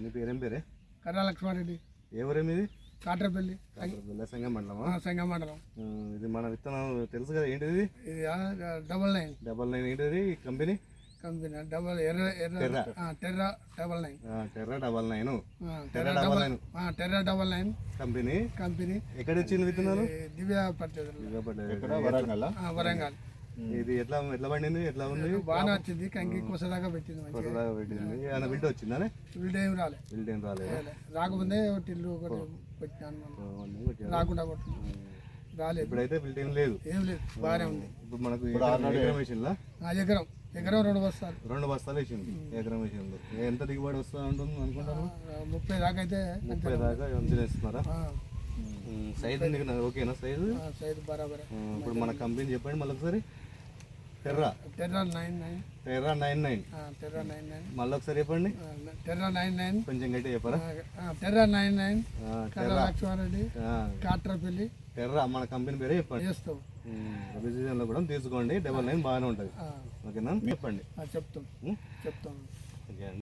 నీ పేరేం పేరే? కర్రా లక్ష్మారెడ్డి. ఏ ఊరేమి ఇది? కాట్రపల్లి సంగం మండలమా? సంగం మండలం. ఇది మన విత్తనం తెలుసు కదా, ఏంటిది ఇది? ఇది 99. 99 ఏంటిది company? Company double Terra 99. Terra 99. Terra 99 company ఎక్కడ వచ్చింది విత్తనాలు? దివ్య పట్టేది వరంగల్. ఇది ఎట్లా పండింది, ఎట్లా ఉంది? బాగా వచ్చింది, కంకి కొసదాకా పెట్టింది. కొత్తదాకా పెట్టింది. ఏమైనా బిల్డ్ వచ్చిందానే? బిల్డ్ ఏం రాలే. బిల్డ్ ఏం రాలేదు. రాకముందే టిల్లు ఒకటి పెట్టినాను, రాకుండా కొట్టిన రాలేదు. ఇప్పుడైతే బిల్డ్ ఏం లేదు. ఏం లేదు, బాగానే ఉంది. ఇప్పుడు మనకు ఎకరం వేసిందా? ఎకరం 2 బస్తాలు. 2 బస్తాలు వేసింది ఎకరం వేసింది. ఎంత దిగుబడి వస్తూ ఉంటుంది అనుకుంటారు? 30 దాకా అయితే. 30 దాకా వేస్తున్నారా? సైజు ఓకేనా? సైజు బరాబర్. ఇప్పుడు మన కంపెనీ చెప్పండి మళ్ళీ ఒకసారి. టెర్రా 99. టెర్రా 99. మళ్ళీ ఒకసారి చెప్పండి. టెర్రా 99. కొంచెం గట్టి చెప్పరా? టెర్రా 99. కర్రా లక్ష్మారెడ్డి, కాట్రపల్లి. టెర్రా మన కంపెనీ పేరే చెప్పండి. చేస్తాం. రిజిస్ట్రేషన్లో కూడా తీసుకోండి. 99 బాగానే ఉంటుంది. ఓకేనా? చెప్పండి. చెప్తాం. ఓకే అండి.